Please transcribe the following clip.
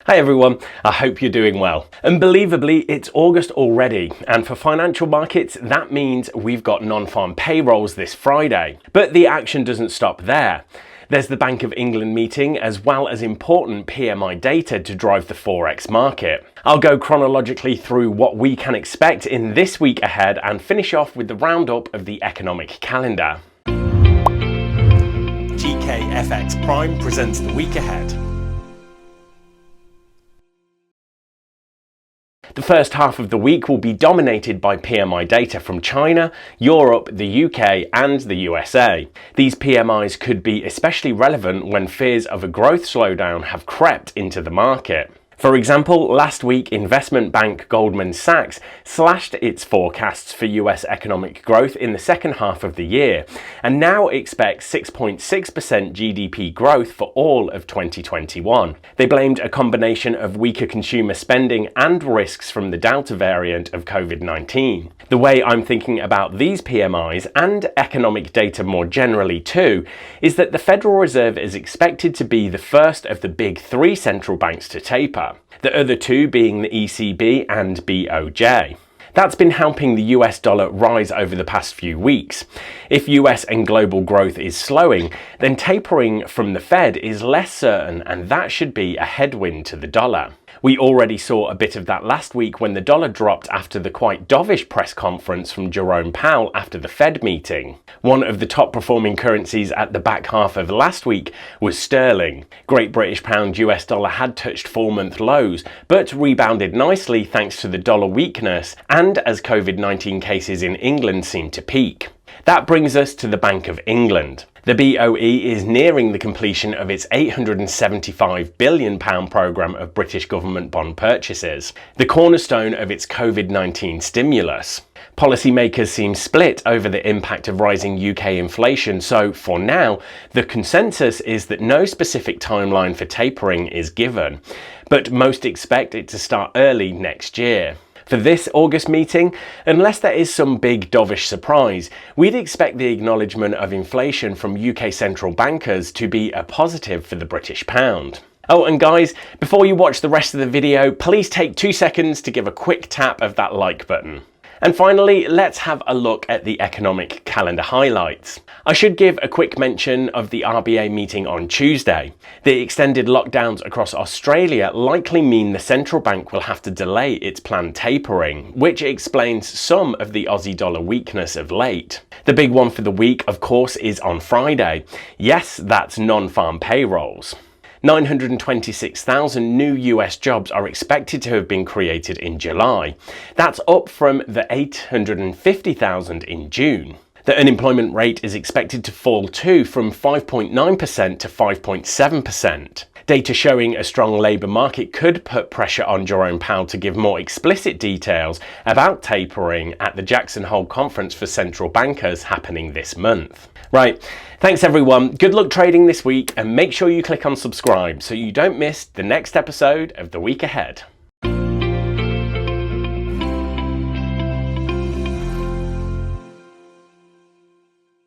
Hi everyone, I hope you're doing well. Unbelievably, it's August already, and for financial markets, that means we've got non-farm payrolls this Friday. But the action doesn't stop there. There's the Bank of England meeting, as well as important PMI data to drive the Forex market. I'll go chronologically through what we can expect in this week ahead and finish off with the roundup of the economic calendar. GKFX Prime presents the week ahead. The first half of the week will be dominated by PMI data from China, Europe, the UK and the USA. These PMIs could be especially relevant when fears of a growth slowdown have crept into the market. For example, last week investment bank Goldman Sachs slashed its forecasts for US economic growth in the second half of the year and now expects 6.6% GDP growth for all of 2021. They blamed a combination of weaker consumer spending and risks from the Delta variant of COVID-19. The way I'm thinking about these PMIs and economic data more generally too is that the Federal Reserve is expected to be the first of the big three central banks to taper. The other two being the ECB and BOJ. That's been helping the US dollar rise over the past few weeks. If US and global growth is slowing, then tapering from the Fed is less certain, and that should be a headwind to the dollar. We already saw a bit of that last week when the dollar dropped after the quite dovish press conference from Jerome Powell after the Fed meeting. One of the top performing currencies at the back half of last week was sterling. Great British pound US dollar had touched 4-month lows, but rebounded nicely thanks to the dollar weakness and as COVID-19 cases in England seemed to peak. That brings us to the Bank of England. The BOE is nearing the completion of its £875 billion programme of British government bond purchases, the cornerstone of its COVID-19 stimulus. Policymakers seem split over the impact of rising UK inflation, so for now, the consensus is that no specific timeline for tapering is given, but most expect it to start early next year. For this August meeting, unless there is some big dovish surprise, we'd expect the acknowledgement of inflation from UK central bankers to be a positive for the British pound. Oh, and guys, before you watch the rest of the video, please take 2 seconds to give a quick tap of that like button. And finally, let's have a look at the economic calendar highlights. I should give a quick mention of the RBA meeting on Tuesday. The extended lockdowns across Australia likely mean the central bank will have to delay its planned tapering, which explains some of the Aussie dollar weakness of late. The big one for the week, of course, is on Friday. Yes, that's non-farm payrolls. 926,000 new US jobs are expected to have been created in July. That's up from the 850,000 in June. The unemployment rate is expected to fall too, from 5.9% to 5.7%. Data showing a strong labour market could put pressure on Jerome Powell to give more explicit details about tapering at the Jackson Hole Conference for Central Bankers happening this month. Right, thanks everyone, good luck trading this week, and make sure you click on subscribe so you don't miss the next episode of The Week Ahead.